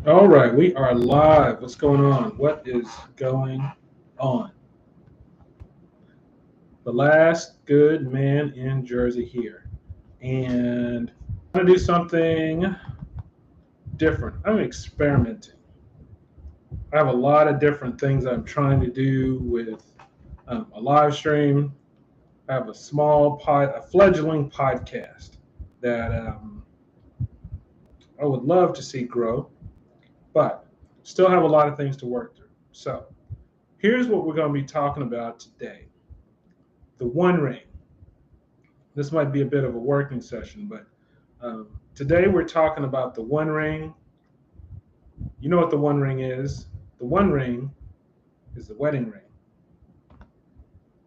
All right, we are live. What's going on? What is going on? The last good man in Jersey here. And I'm going to do something different. I'm experimenting. I have a lot of different things I'm trying to do with a live stream. I have a fledgling podcast that I would love to see grow, but still have a lot of things to work through. So here's what we're going to be talking about today. The One Ring. This might be a bit of a working session, but today we're talking about the One Ring. You know what the One Ring is? The One Ring is the wedding ring.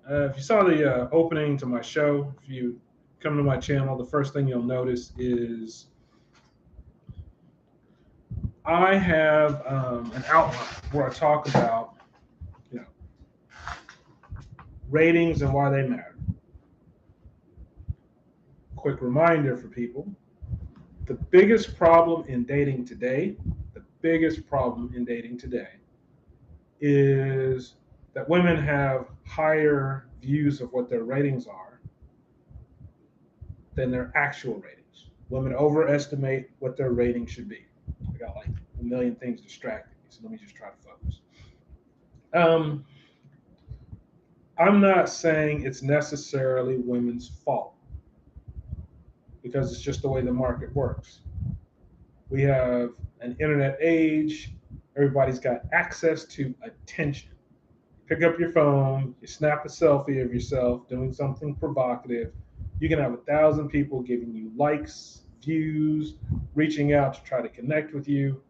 If you saw the opening to my show, if you come to my channel, the first thing you'll notice is I have an outline where I talk about, you know, ratings and why they matter. Quick reminder for people: the biggest problem in dating today, the biggest problem in dating today is that women have higher views of what their ratings are than their actual ratings. Women overestimate what their rating should be. I got like a million things distracting me, so let me just try to focus. Um, I'm not saying it's necessarily women's fault because it's just the way the market works. We have an internet age, everybody's got access to attention. Pick up your phone, you snap a selfie of yourself doing something provocative. You can have 1,000 people giving you likes, views, reaching out to try to connect with you.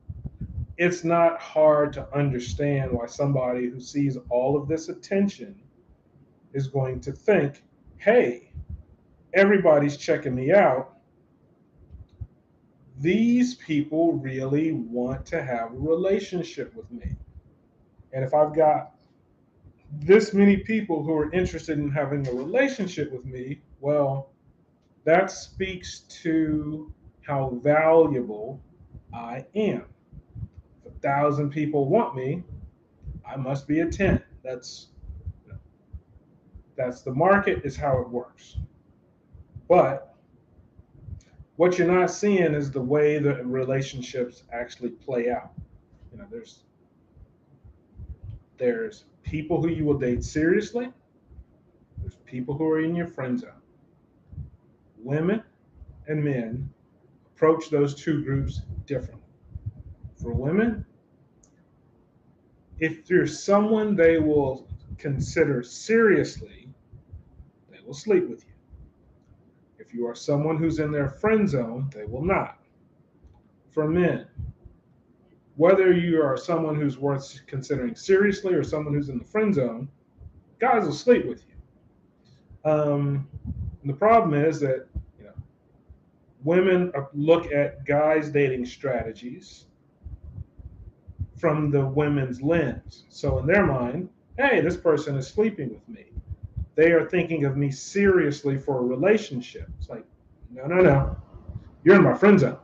It's not hard to understand why somebody who sees all of this attention is going to think, hey, everybody's checking me out. These people really want to have a relationship with me. And if I've got this many people who are interested in having a relationship with me, well, that speaks to how valuable I am. If 1,000 people want me, I must be a 10. That's the market, is how it works. But what you're not seeing is the way that relationships actually play out. You know, there's people who you will date seriously. There's people who are in your friend zone. Women and men approach those two groups differently. For women, if you're someone they will consider seriously, they will sleep with you. If you are someone who's in their friend zone, they will not. For men, whether you are someone who's worth considering seriously or someone who's in the friend zone, guys will sleep with you. And the problem is that, you know, women look at guys' dating strategies from the women's lens. So in their mind, hey, this person is sleeping with me. They are thinking of me seriously for a relationship. It's like, no, no, no. You're in my friend zone.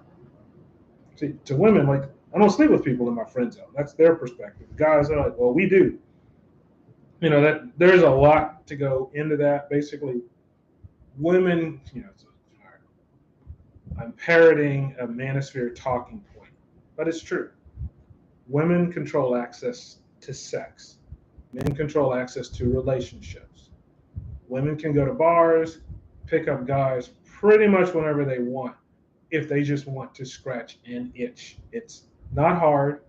See, to women, like, I don't sleep with people in my friend zone. That's their perspective. Guys are like, well, we do. You know, that there's a lot to go into that. Basically, women, you know, I'm parroting a manosphere talking point, but it's true. Women control access to sex. Men control access to relationships. Women can go to bars, pick up guys pretty much whenever they want, if they just want to scratch an itch. It's not hard.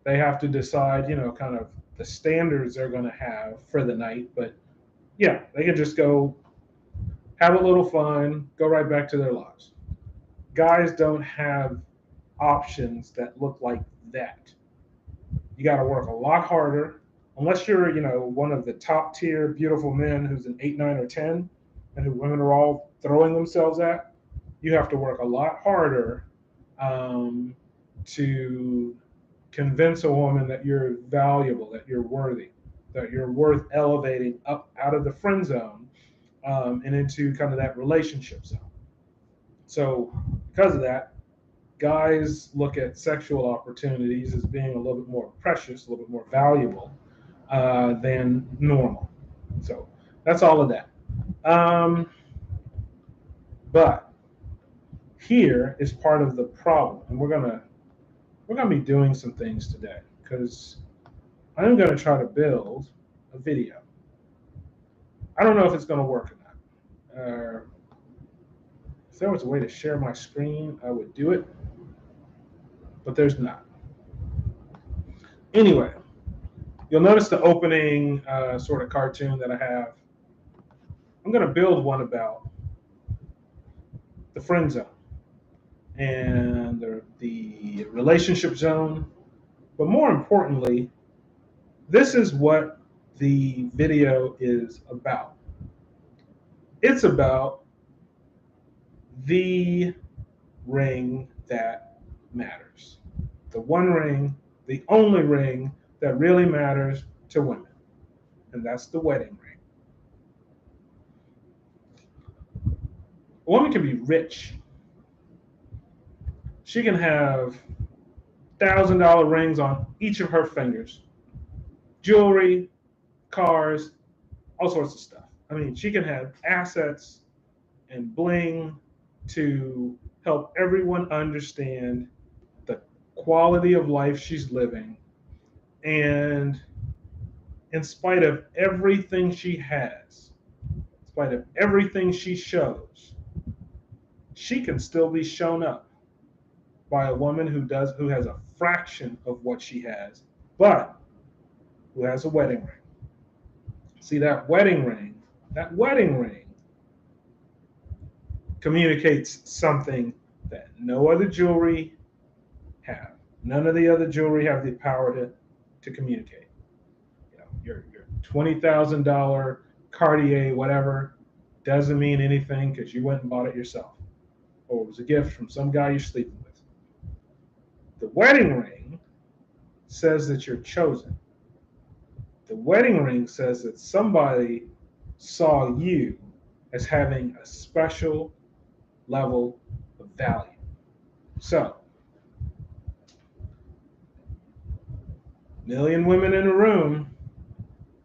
They have to decide, you know, kind of the standards they're going to have for the night. But yeah, they can just go have a little fun, go right back to their lives. Guys don't have options that look like that. You got to work a lot harder. Unless you're, you know, one of the top tier beautiful men who's an 8, 9, or 10, and who women are all throwing themselves at, you have to work a lot harder to convince a woman that you're valuable, that you're worthy, that you're worth elevating up out of the friend zone and into kind of that relationship zone. So, because of that, guys look at sexual opportunities as being a little bit more precious, a little bit more valuable than normal. So that's all of that. Um, but here is part of the problem, and we're gonna be doing some things today because I'm gonna try to build a video. I don't know if it's gonna work or not. If there was a way to share my screen, I would do it, but there's not. Anyway, you'll notice the opening sort of cartoon that I have. I'm going to build one about the friend zone and the relationship zone. But more importantly, this is what the video is about. It's about the ring that matters. The one ring, the only ring that really matters to women. And that's the wedding ring. A woman can be rich. She can have $1,000 rings on each of her fingers, jewelry, cars, all sorts of stuff. I mean, she can have assets and bling to help everyone understand the quality of life she's living. And in spite of everything she has, in spite of everything she shows, she can still be shown up by a woman who has a fraction of what she has, but who has a wedding ring. See, that wedding ring communicates something that no other jewelry have. None of the other jewelry have the power to communicate. You know, your $20,000 Cartier, whatever, doesn't mean anything because you went and bought it yourself, or it was a gift from some guy you're sleeping with. The wedding ring says that you're chosen. The wedding ring says that somebody saw you as having a special level of value. So, million women in a room,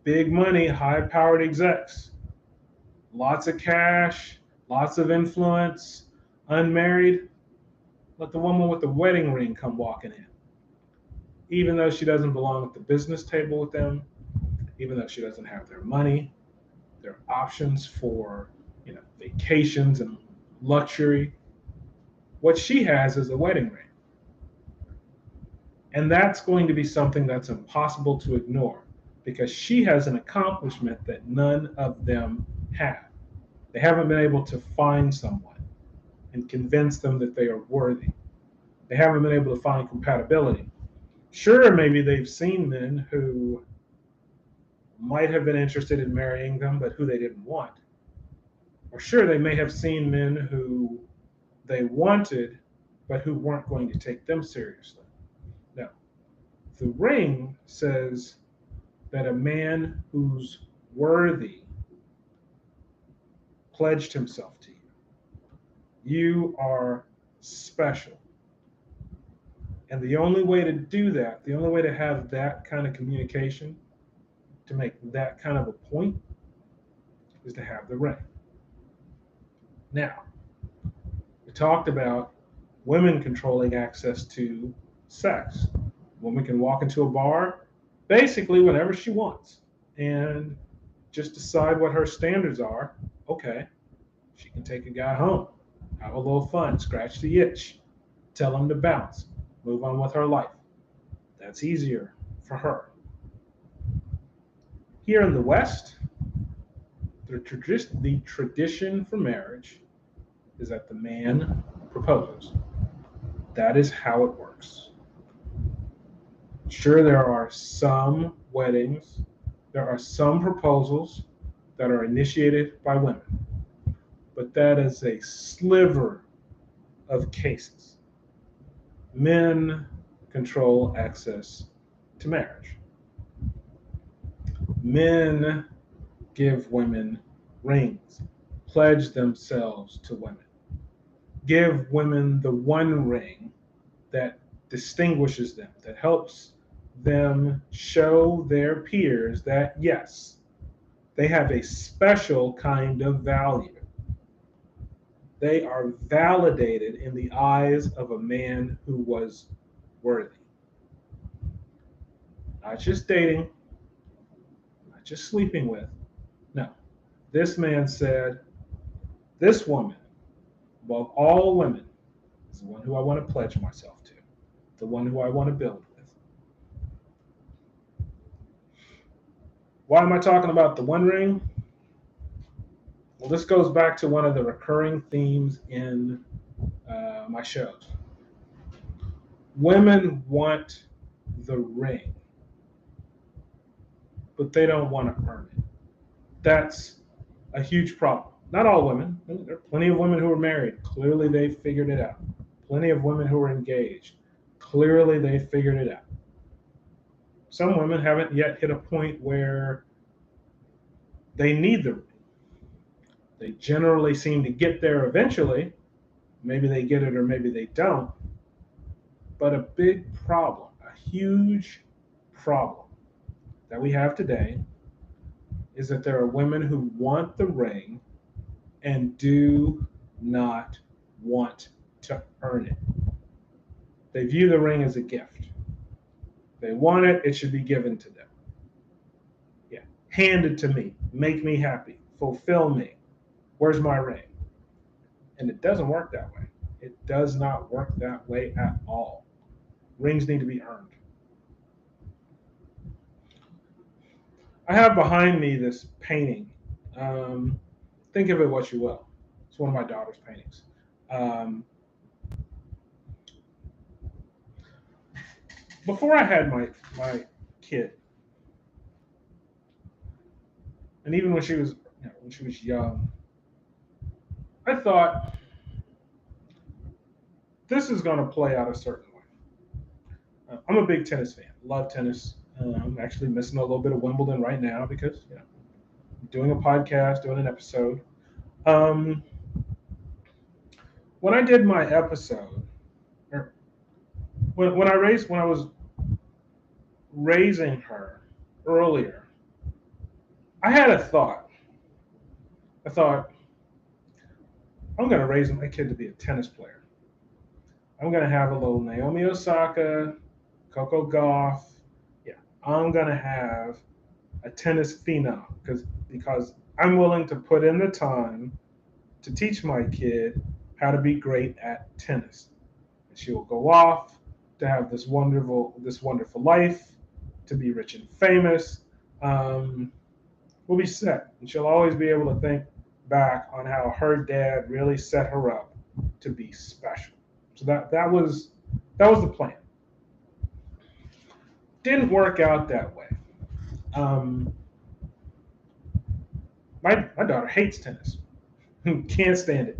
big money, high powered execs, lots of cash, lots of influence, unmarried. Let the woman with the wedding ring come walking in. Even though she doesn't belong at the business table with them, even though she doesn't have their money, their options for, vacations and luxury. What she has is a wedding ring. And that's going to be something that's impossible to ignore because she has an accomplishment that none of them have. They haven't been able to find someone and convince them that they are worthy. They haven't been able to find compatibility. Sure, maybe they've seen men who might have been interested in marrying them, but who they didn't want. Or sure, they may have seen men who they wanted, but who weren't going to take them seriously. No. The ring says that a man who's worthy pledged himself to you. You are special. And the only way to do that, the only way to have that kind of communication, to make that kind of a point, is to have the ring. Now, we talked about women controlling access to sex. A woman can walk into a bar basically whenever she wants and just decide what her standards are. Okay, she can take a guy home, have a little fun, scratch the itch, tell him to bounce, move on with her life. That's easier for her. Here in the West, the tradition for marriage is that the man proposes. That is how it works. Sure, there are some weddings, there are some proposals that are initiated by women, but that is a sliver of cases. Men control access to marriage. Men give women rings, pledge themselves to women, give women the one ring that distinguishes them, that helps them show their peers that, yes, they have a special kind of value. They are validated in the eyes of a man who was worthy. Not just dating, not just sleeping with. No. This man said, this woman, above all women, is the one who I want to pledge myself to, the one who I want to build with. Why am I talking about the One Ring? Well, this goes back to one of the recurring themes in my shows. Women want the ring, but they don't want to earn it. That's a huge problem. Not all women. There are plenty of women who are married. Clearly, they figured it out. Plenty of women who are engaged. Clearly, they figured it out. Some women haven't yet hit a point where they need the ring. They generally seem to get there eventually. Maybe they get it or maybe they don't. But a big problem, a huge problem that we have today is that there are women who want the ring and do not want to earn it. They view the ring as a gift. They want it, it should be given to them. Yeah, hand it to me, make me happy, fulfill me. Where's my ring? And it doesn't work that way. It does not work that way at all. Rings need to be earned. I have behind me this painting. Think of it what you will. It's one of my daughter's paintings. Before I had my kid, and even when she was young, I thought this is going to play out a certain way. I'm a big tennis fan. Love tennis. I'm actually missing a little bit of Wimbledon right now because I'm doing a podcast, doing an episode. When I did my episode, or when I was raising her earlier, I had a thought. I thought, I'm going to raise my kid to be a tennis player. I'm going to have a little Naomi Osaka, Coco Gauff. Yeah, I'm going to have a tennis phenom because I'm willing to put in the time to teach my kid how to be great at tennis. And she will go off to have this wonderful life, to be rich and famous. We'll be set, and she'll always be able to think back on how her dad really set her up to be special. So that was the plan. Didn't work out that way. My daughter hates tennis. Can't stand it.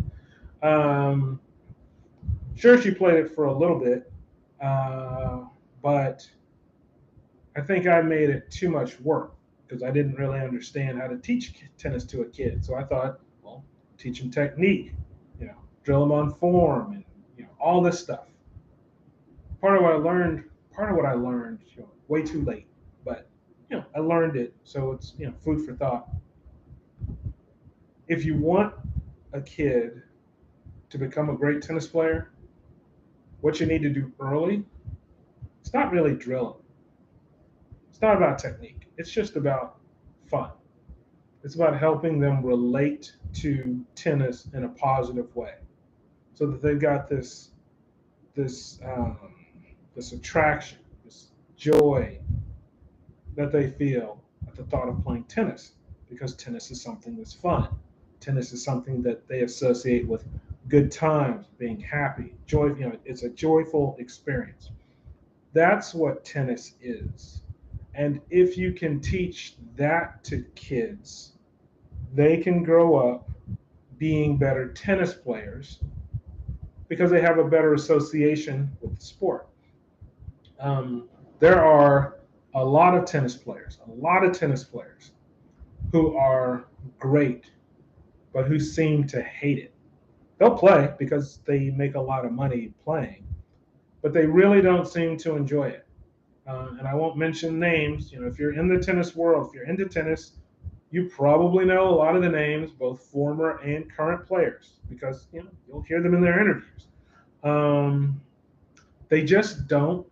Sure, she played it for a little bit, but I think I made it too much work because I didn't really understand how to teach tennis to a kid. So I thought, well, teach them technique, drill them on form, and all this stuff. Part of what I learned, way too late, but I learned it, so it's food for thought. If you want a kid to become a great tennis player, what you need to do early, it's not really drilling. It's not about technique. It's just about fun. It's about helping them relate to tennis in a positive way, so that they've got this attraction, this joy that they feel at the thought of playing tennis, because tennis is something that's fun. Tennis is something that they associate with good times, being happy, joy. It's a joyful experience. That's what tennis is. And if you can teach that to kids, they can grow up being better tennis players because they have a better association with the sport. There are a lot of tennis players who are great, but who seem to hate it. They'll play because they make a lot of money playing, but they really don't seem to enjoy it. And I won't mention names. If you're in the tennis world, if you're into tennis, you probably know a lot of the names, both former and current players, because you'll hear them in their interviews. Um, they just don't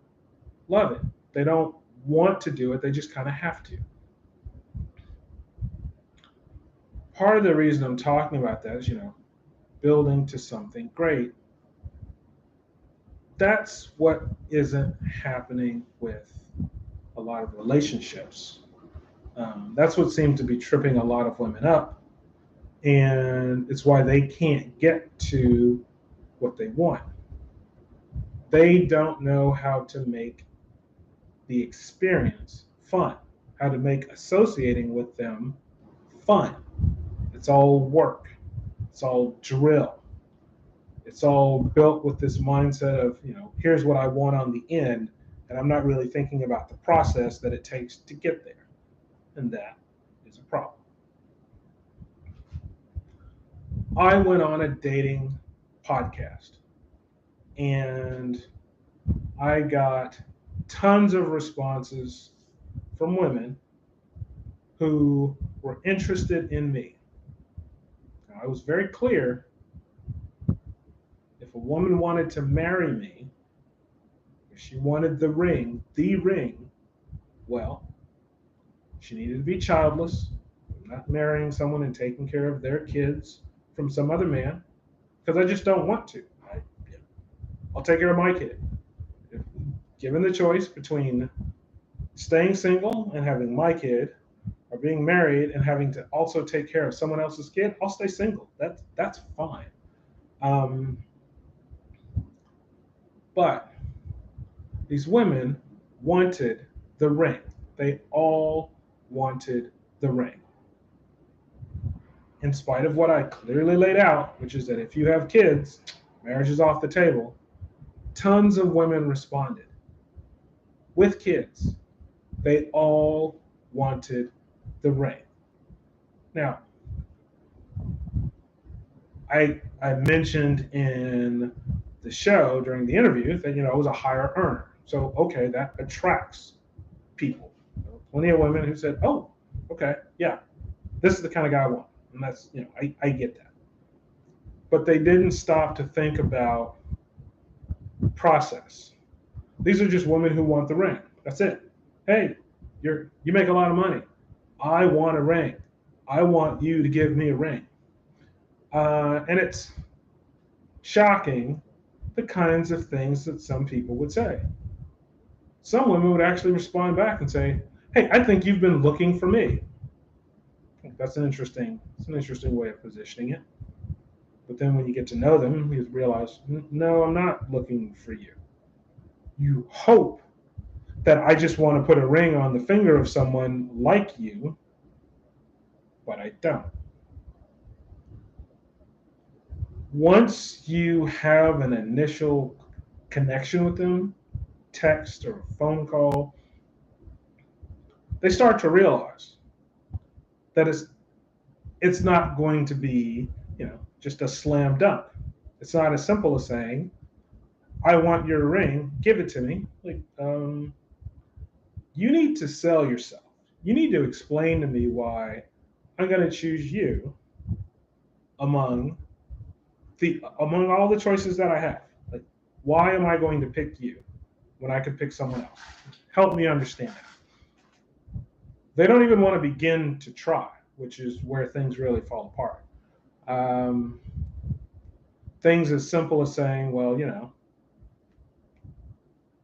love it. They don't want to do it. They just kind of have to. Part of the reason I'm talking about that is, building to something great. That's what isn't happening with a lot of relationships. That's what seems to be tripping a lot of women up, and it's why they can't get to what they want. They don't know how to make the experience fun, how to make associating with them fun. It's all work, it's all drill, it's all built with this mindset of, here's what I want on the end, and I'm not really thinking about the process that it takes to get there. And that is a problem. I went on a dating podcast and I got tons of responses from women who were interested in me. Now, I was very clear, if a woman wanted to marry me, if she wanted the ring, well, she needed to be childless, not marrying someone and taking care of their kids from some other man, because I just don't want to. I'll take care of my kid. If given the choice between staying single and having my kid, or being married and having to also take care of someone else's kid, I'll stay single. That's fine. Um, but these women wanted the ring. They all wanted the ring. In spite of what I clearly laid out, which is that if you have kids, marriage is off the table, tons of women responded with kids. They all wanted the ring. Now, I mentioned in the show during the interview that I was a higher earner. So okay, that attracts people. Plenty of women who said, "Oh, okay, yeah, this is the kind of guy I want," and that's I get that. But they didn't stop to think about process. These are just women who want the ring. That's it. Hey, you make a lot of money. I want a ring. I want you to give me a ring. And it's shocking the kinds of things that some people would say. Some women would actually respond back and say, "Hey, I think you've been looking for me." That's an interesting way of positioning it. But then when you get to know them, you realize, no, I'm not looking for you. You hope that I just want to put a ring on the finger of someone like you, but I don't. Once you have an initial connection with them, text or phone call, they start to realize that it's not going to be, just a slam dunk. It's not as simple as saying, "I want your ring, give it to me." Like, you need to sell yourself. You need to explain to me why I'm going to choose you among among all the choices that I have. Like, why am I going to pick you when I could pick someone else? Help me understand that. They don't even want to begin to try, which is where things really fall apart. Um, things as simple as saying, well,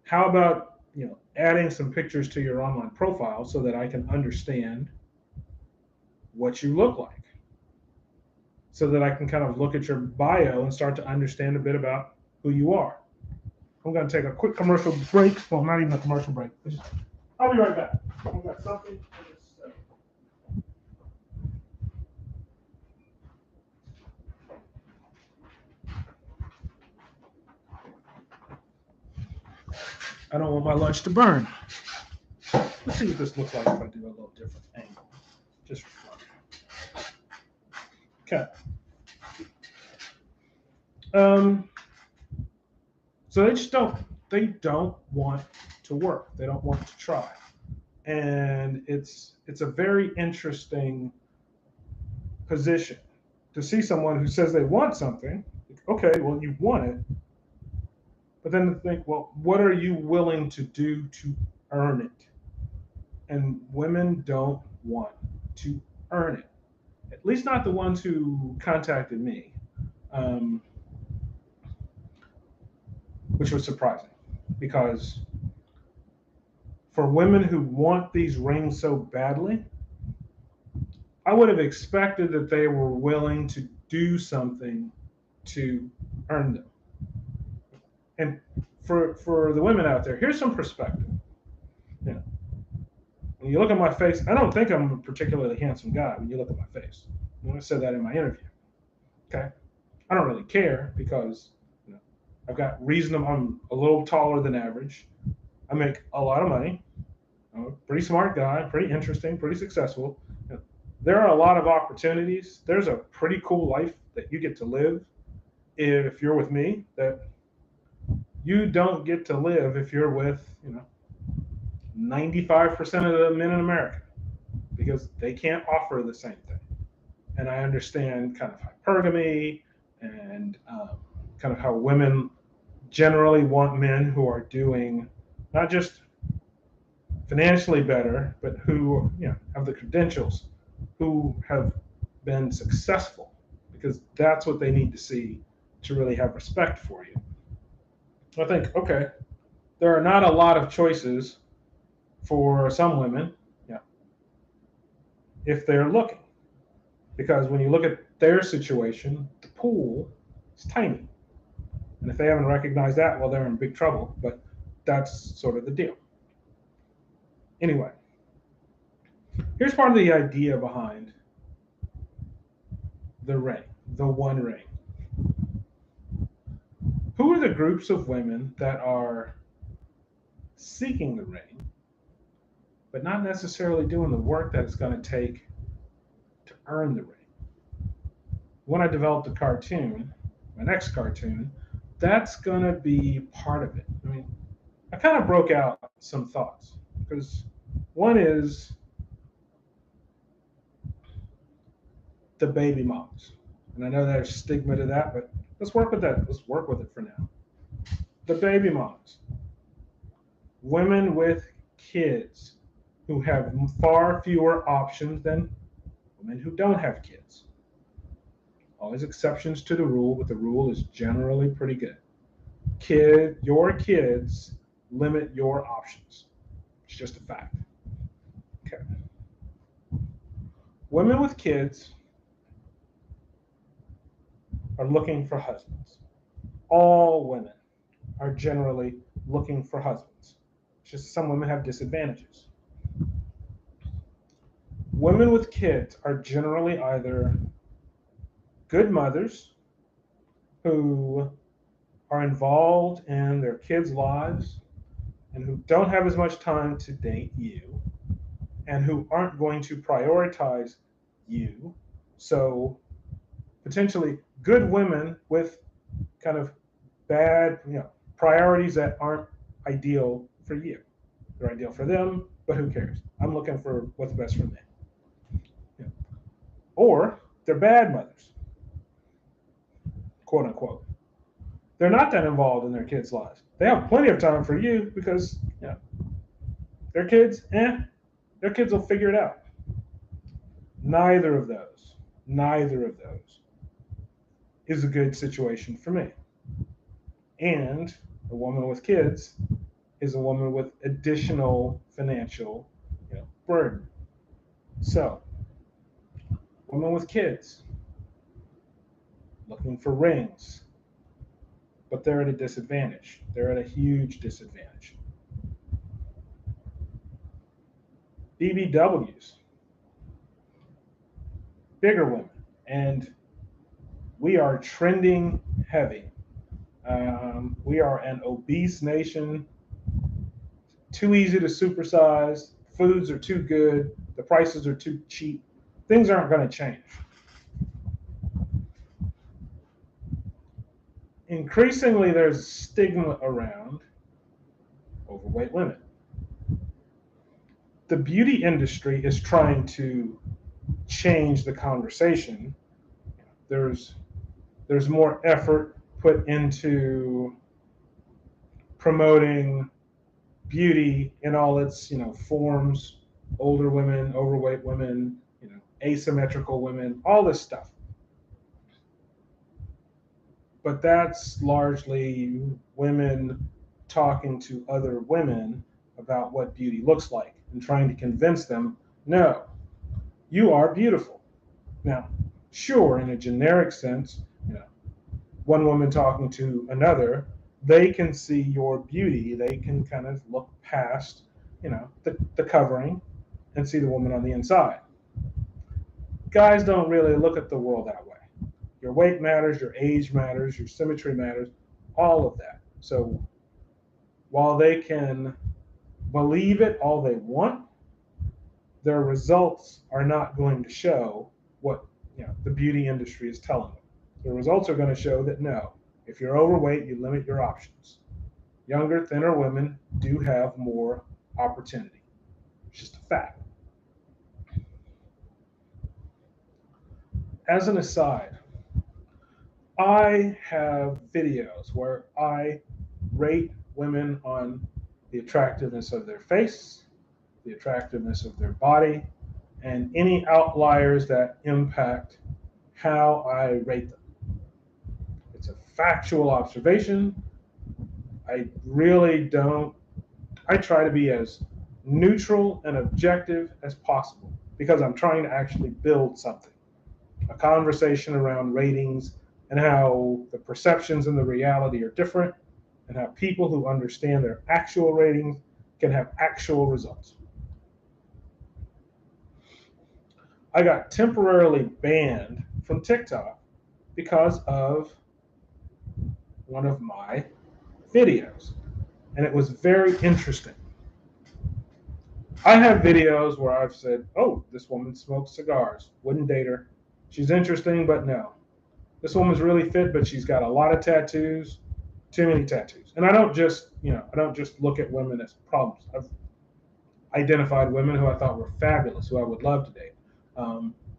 how about adding some pictures to your online profile so that I can understand what you look like, so that I can kind of look at your bio and start to understand a bit about who you are. I'm going to take a quick commercial break. Well, not even a commercial break. I'll be right back. I've got something. I don't want my lunch to burn. Let's see what this looks like if I do a little different angle. Just for fun. Okay. So they just don't. they don't want to work. They don't want to try. And it's a very interesting position to see someone who says they want something. Okay, well, you want it, but then to think, well, what are you willing to do to earn it? And women don't want to earn it. At least not the ones who contacted me, um, which was surprising because for women who want these rings so badly, I would have expected that they were willing to do something to earn them. And for the women out there, here's some perspective. You know, when you look at my face, I don't think I'm a particularly handsome guy when you look at my face. I said that in my interview. Okay, I don't really care because I've got reasonable. I'm a little taller than average. I make a lot of money. I'm a pretty smart guy, pretty interesting, pretty successful. There are a lot of opportunities. There's a pretty cool life that you get to live if you're with me that you don't get to live if you're with 95% of the men in America because they can't offer the same thing. And I understand kind of hypergamy and kind of how women generally want men who are doing not just financially better, but who have the credentials, who have been successful, because that's what they need to see to really have respect for you. I think, okay, there are not a lot of choices for some women, if they're looking, because when you look at their situation, the pool is tiny, and if they haven't recognized that, well, they're in big trouble. But that's sort of the deal. Anyway, here's part of the idea behind the ring, the one ring. Who are the groups of women that are seeking the ring, but not necessarily doing the work that it's going to take to earn the ring? When I developed a cartoon, my next cartoon, that's going to be part of it. I mean, I kind of broke out some thoughts because one is the baby moms. And I know there's stigma to that, but let's work with that. Let's work with it for now. The baby moms, women with kids who have far fewer options than women who don't have kids. Always exceptions to the rule, but the rule is generally pretty good. Your kids limit your options. It's just a fact. Okay. Women with kids are looking for husbands. All women are generally looking for husbands. It's just some women have disadvantages. Women with kids are generally either good mothers who are involved in their kids' lives and who don't have as much time to date you and who aren't going to prioritize you. So potentially good women with kind of bad, priorities that aren't ideal for you. They're ideal for them, but who cares? I'm looking for what's best for me. Yeah. Or they're bad mothers, quote unquote. They're not that involved in their kids' lives. They have plenty of time for you because their kids, their kids will figure it out. Neither of those is a good situation for me. And a woman with kids is a woman with additional financial burden. So, women with kids looking for rings, but they're at a disadvantage. They're at a huge disadvantage. BBWs, bigger women, and we are trending heavy. We are an obese nation, too easy to supersize, foods are too good, the prices are too cheap. Things aren't going to change. Increasingly, there's stigma around overweight women. The beauty industry is trying to change the conversation. There's more effort put into promoting beauty in all its forms: older women, overweight women, asymmetrical women, all this stuff. But that's largely women talking to other women about what beauty looks like and trying to convince them, no, you are beautiful. Now, sure, in a generic sense, one woman talking to another, they can see your beauty. They can kind of look past, the covering and see the woman on the inside. Guys don't really look at the world that way. Your weight matters, your age matters, your symmetry matters, all of that. So while they can believe it all they want, their results are not going to show what the beauty industry is telling them. The results are going to show that no, if you're overweight, you limit your options. Younger, thinner women do have more opportunity. It's just a fact. As an aside, I have videos where I rate women on the attractiveness of their face, the attractiveness of their body, and any outliers that impact how I rate them. It's a factual observation. I really don't, I try to be as neutral and objective as possible because I'm trying to actually build something. A conversation around ratings and how the perceptions and the reality are different, and how people who understand their actual ratings can have actual results. I got temporarily banned from TikTok because of one of my videos, and it was very interesting. I have videos where I've said, oh, this woman smokes cigars, wouldn't date her. She's interesting, but no. This woman's really fit, but she's got a lot of tattoos, too many tattoos. And I don't just look at women as problems. I've identified women who I thought were fabulous, who I would love to date.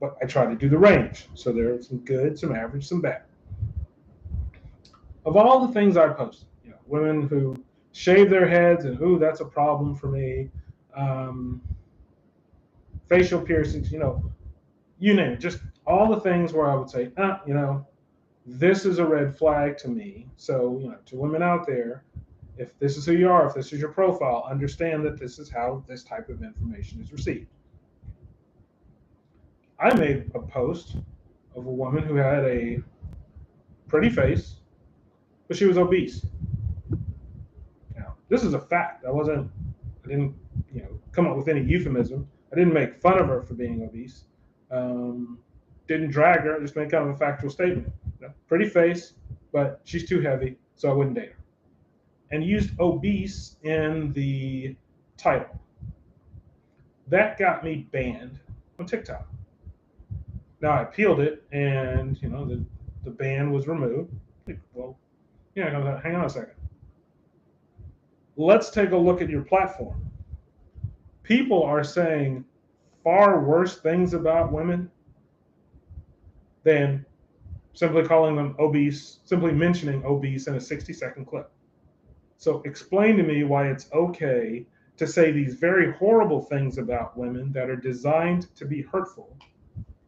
But I try to do the range. So there's some good, some average, some bad. Of all the things I posted, women who shave their heads and, ooh, that's a problem for me. Facial piercings, you name it. Just all the things where I would say, this is a red flag to me. So, to women out there, if this is who you are, if this is your profile, understand that this is how this type of information is received. I made a post of a woman who had a pretty face, but she was obese. Now, this is a fact. I didn't, come up with any euphemism. I didn't make fun of her for being obese. Didn't drag her. Just made kind of a factual statement. Pretty face, but she's too heavy, so I wouldn't date her. And used obese in the title. That got me banned on TikTok. Now I appealed it, and the ban was removed. Well, hang on a second. Let's take a look at your platform. People are saying far worse things about women than simply calling them obese, simply mentioning obese in a 60-second clip. So explain to me why it's okay to say these very horrible things about women that are designed to be hurtful,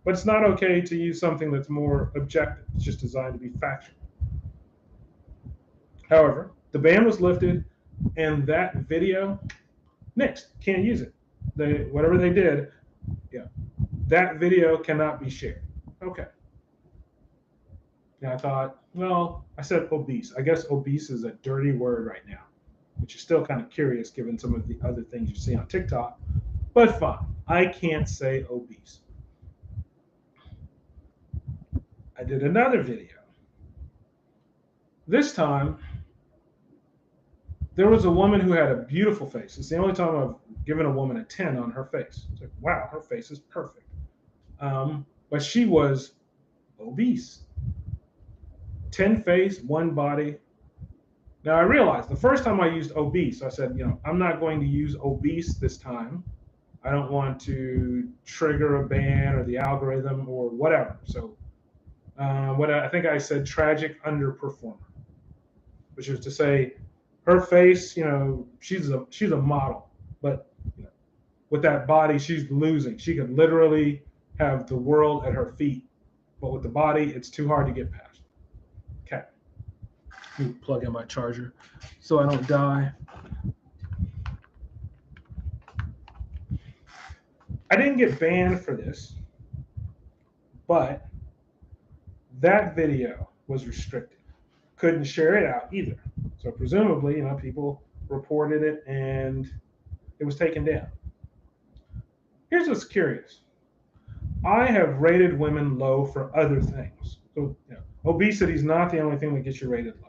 but it's not okay to use something that's more objective. It's just designed to be factual. However, the ban was lifted, and that video, next, can't use it. Whatever they did, that video cannot be shared. Okay. And I thought, well, I said obese. I guess obese is a dirty word right now, which is still kind of curious given some of the other things you see on TikTok. But fine, I can't say obese. I did another video. This time, there was a woman who had a beautiful face. It's the only time I've given a woman a 10 on her face. It's like, wow, her face is perfect. But she was obese. 10 face, 1 body. Now I realized the first time I used obese, I said, I'm not going to use obese this time. I don't want to trigger a ban or the algorithm or whatever. So what I think I said, tragic underperformer, which is to say, her face, she's a model, but with that body, she's losing. She could literally have the world at her feet, but with the body, it's too hard to get past. Okay, let me plug in my charger so I don't die. I didn't get banned for this, but that video was restricted. Couldn't share it out either. So presumably, people reported it and it was taken down. Here's what's curious. I have rated women low for other things. So, obesity is not the only thing that gets you rated low.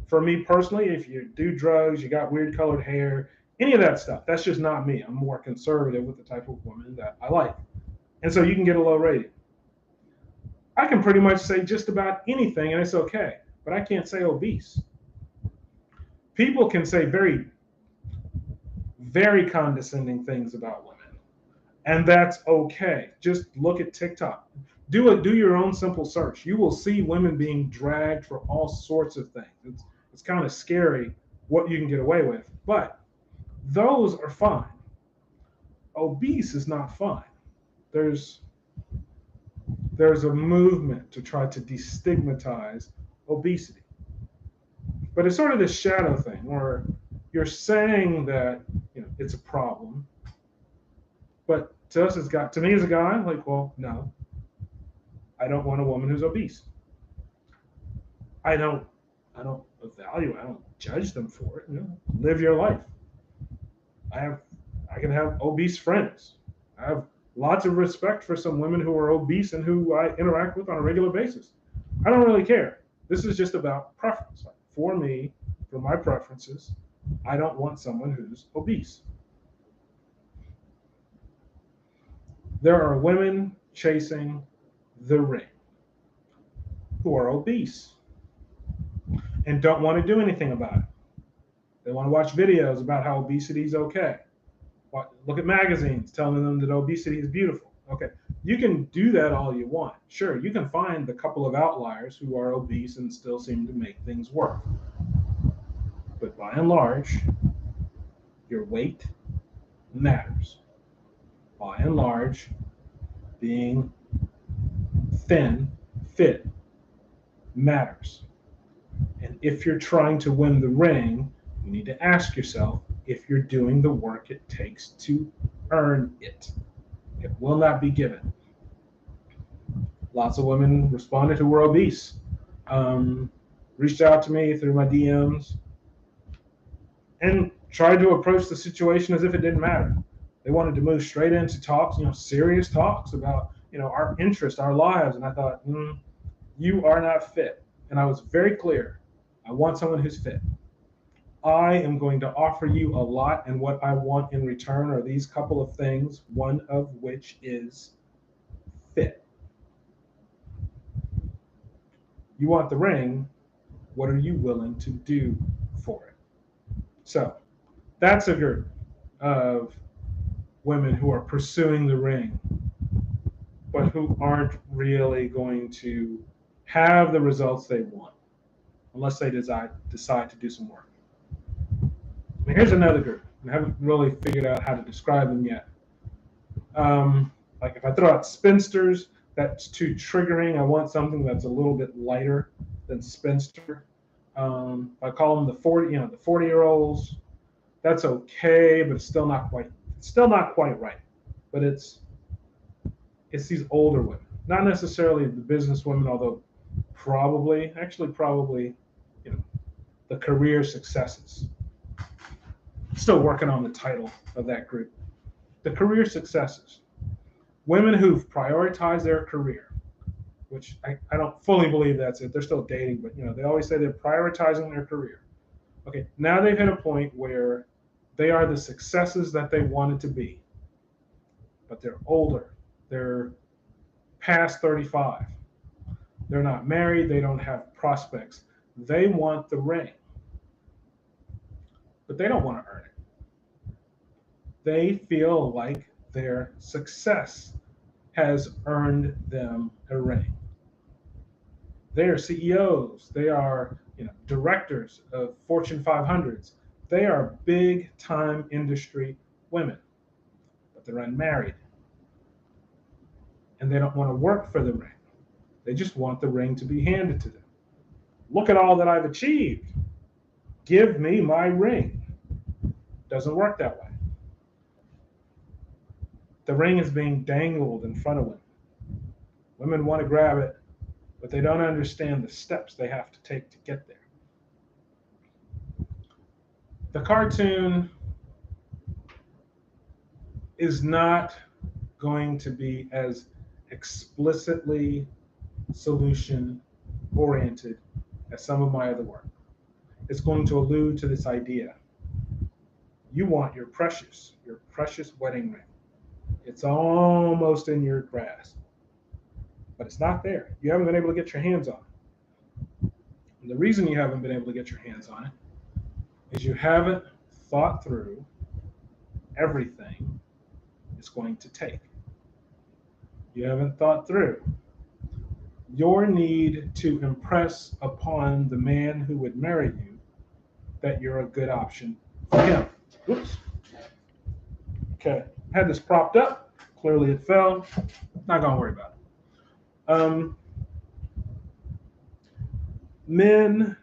For me personally, if you do drugs, you got weird colored hair, any of that stuff, that's just not me. I'm more conservative with the type of woman that I like. And so you can get a low rating. I can pretty much say just about anything and it's okay, but I can't say obese. People can say very, very condescending things about women, and that's okay. Just look at TikTok. Do your own simple search. You will see women being dragged for all sorts of things. It's kind of scary what you can get away with, but those are fine. Obese is not fine. There's there's a movement to try to destigmatize obesity. But it's sort of this shadow thing where you're saying that it's a problem, but to me as a guy, like, well, no, I don't want a woman who's obese. I don't I don't evaluate, I don't judge them for it. Live your life. I have I can have obese friends. I have lots of respect for some women who are obese and who I interact with on a regular basis. I don't really care. This is just about preference. Like, for me, for my preferences, I don't want someone who's obese. There are women chasing the ring who are obese and don't want to do anything about it. They want to watch videos about how obesity is okay. Look at magazines telling them that obesity is beautiful. Okay, you can do that all you want. Sure, you can find the couple of outliers who are obese and still seem to make things work. But by and large, your weight matters. By and large, being thin, fit, matters. And if you're trying to win the ring, you need to ask yourself if you're doing the work it takes to earn it. It will not be given. Lots of women responded who were obese, reached out to me through my DMs, and tried to approach the situation as if it didn't matter. They wanted to move straight into talks, serious talks about, our interests, our lives. And I thought, you are not fit. And I was very clear. I want someone who's fit. I am going to offer you a lot, and what I want in return are these couple of things, one of which is fit. You want the ring, what are you willing to do for it? So that's a group of women who are pursuing the ring, but who aren't really going to have the results they want unless they decide to do some work. And here's another group. I haven't really figured out how to describe them yet. Like if I throw out spinsters, that's too triggering. I want something that's a little bit lighter than spinster. I call them the 40-year-olds. That's okay, but it's still not quite right. But it's these older women, not necessarily the business women, although probably, the career successes. Still working on the title of that group. The career successes. Women who've prioritized their career, which I don't fully believe that's it. They're still dating, but they always say they're prioritizing their career. Okay, now they've hit a point where they are the successes that they wanted to be, but they're older. They're past 35. They're not married. They don't have prospects. They want the ring. but they don't want to earn it. They feel like their success has earned them a ring. They are CEOs. They are directors of Fortune 500s. They are big time industry women, but they're unmarried and they don't want to work for the ring. They just want the ring to be handed to them. Look at all that I've achieved. Give me my ring. Doesn't work that way. The ring is being dangled in front of women. Women want to grab it, but they don't understand the steps they have to take to get there. The cartoon is not going to be as explicitly solution oriented as some of my other work. It's going to allude to this idea. You want your precious wedding ring. It's almost in your grasp, but it's not there. You haven't been able to get your hands on it. And the reason you haven't been able to get your hands on it is you haven't thought through everything it's going to take. You haven't thought through your need to impress upon the man who would marry you that you're a good option for him. Whoops. Okay, had this propped up. Clearly it fell. Not gonna worry about it. Men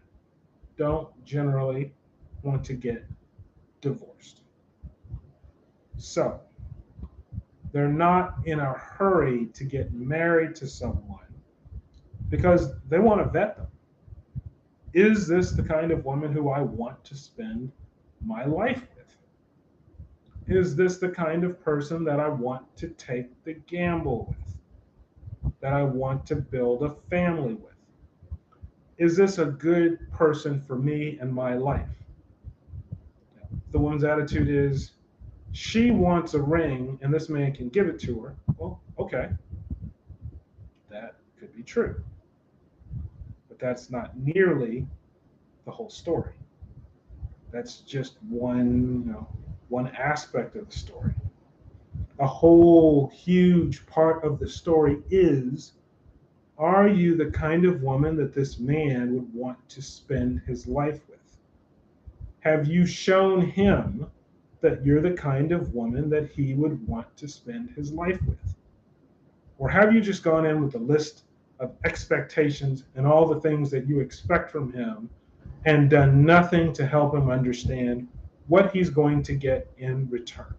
don't generally want to get divorced. So they're not in a hurry to get married to someone because they want to vet them. Is this the kind of woman who I want to spend my life with? Is this the kind of person that I want to take the gamble with? That I want to build a family with? Is this a good person for me and my life? The woman's attitude is, she wants a ring and this man can give it to her. Well, okay. That could be true. But that's not nearly the whole story. That's just one aspect of the story. A whole huge part of the story is, are you the kind of woman that this man would want to spend his life with? Have you shown him that you're the kind of woman that he would want to spend his life with? Or have you just gone in with a list of expectations and all the things that you expect from him and done nothing to help him understand what he's going to get in return?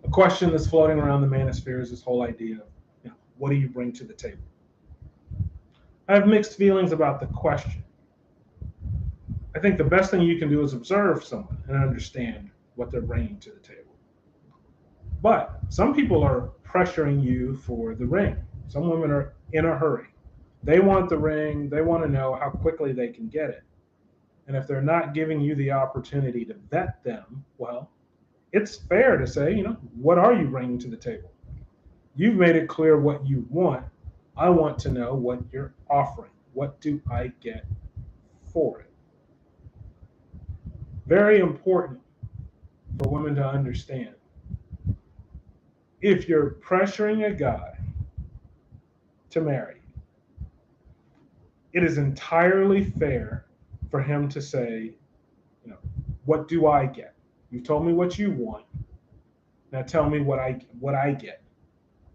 A question that's floating around the manosphere is this whole idea of, what do you bring to the table? I have mixed feelings about the question. I think the best thing you can do is observe someone and understand what they're bringing to the table. But some people are pressuring you for the ring. Some women are in a hurry. They want the ring. They want to know how quickly they can get it. And if they're not giving you the opportunity to vet them, well, it's fair to say, what are you bringing to the table? You've made it clear what you want. I want to know what you're offering. What do I get for it? Very important for women to understand. If you're pressuring a guy to marry, it is entirely fair for him to say, what do I get? You told me what you want. Now tell me what I get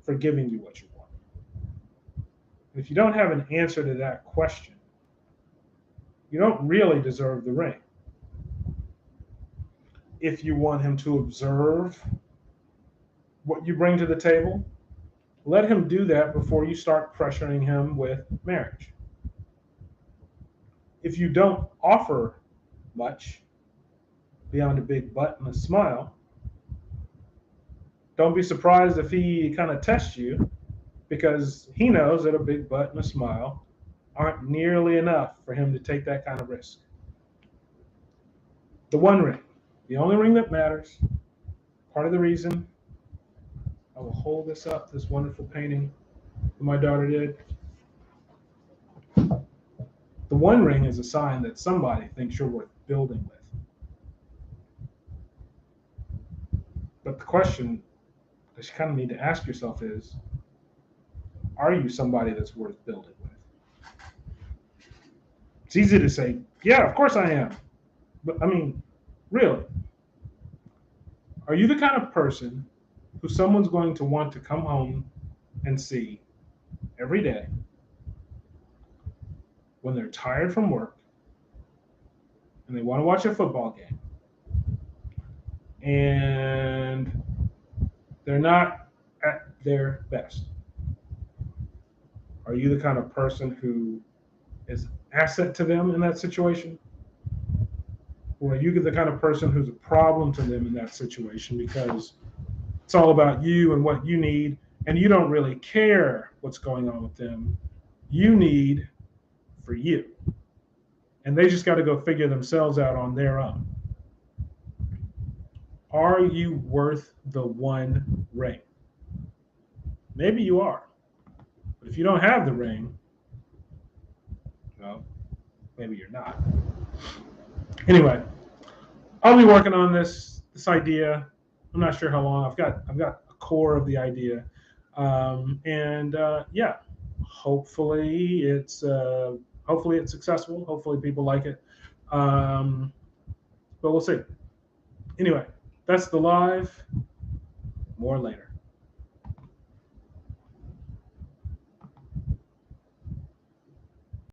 for giving you what you want. If you don't have an answer to that question, you don't really deserve the ring. If you want him to observe what you bring to the table, let him do that before you start pressuring him with marriage. If you don't offer much beyond a big butt and a smile, don't be surprised if he kind of tests you, because he knows that a big butt and a smile aren't nearly enough for him to take that kind of risk. The one ring, the only ring that matters, part of the reason I will hold this up, this wonderful painting that my daughter did. The one ring is a sign that somebody thinks you're worth building with. But the question that you kind of need to ask yourself is, are you somebody that's worth building with? It's easy to say, yeah, of course I am. But I mean, really, are you the kind of person who someone's going to want to come home and see every day when they're tired from work and they want to watch a football game and they're not at their best? Are you the kind of person who is an asset to them in that situation? Or are you the kind of person who's a problem to them in that situation because it's all about you and what you need, and you don't really care what's going on with them? You need for you. And they just got to go figure themselves out on their own. Are you worth the one ring? Maybe you are. But if you don't have the ring, well, maybe you're not. Anyway, I'll be working on this idea. I'm not sure how long. I've got a core of the idea, and yeah, hopefully it's successful. Hopefully people like it, but we'll see. Anyway, that's the live. More later.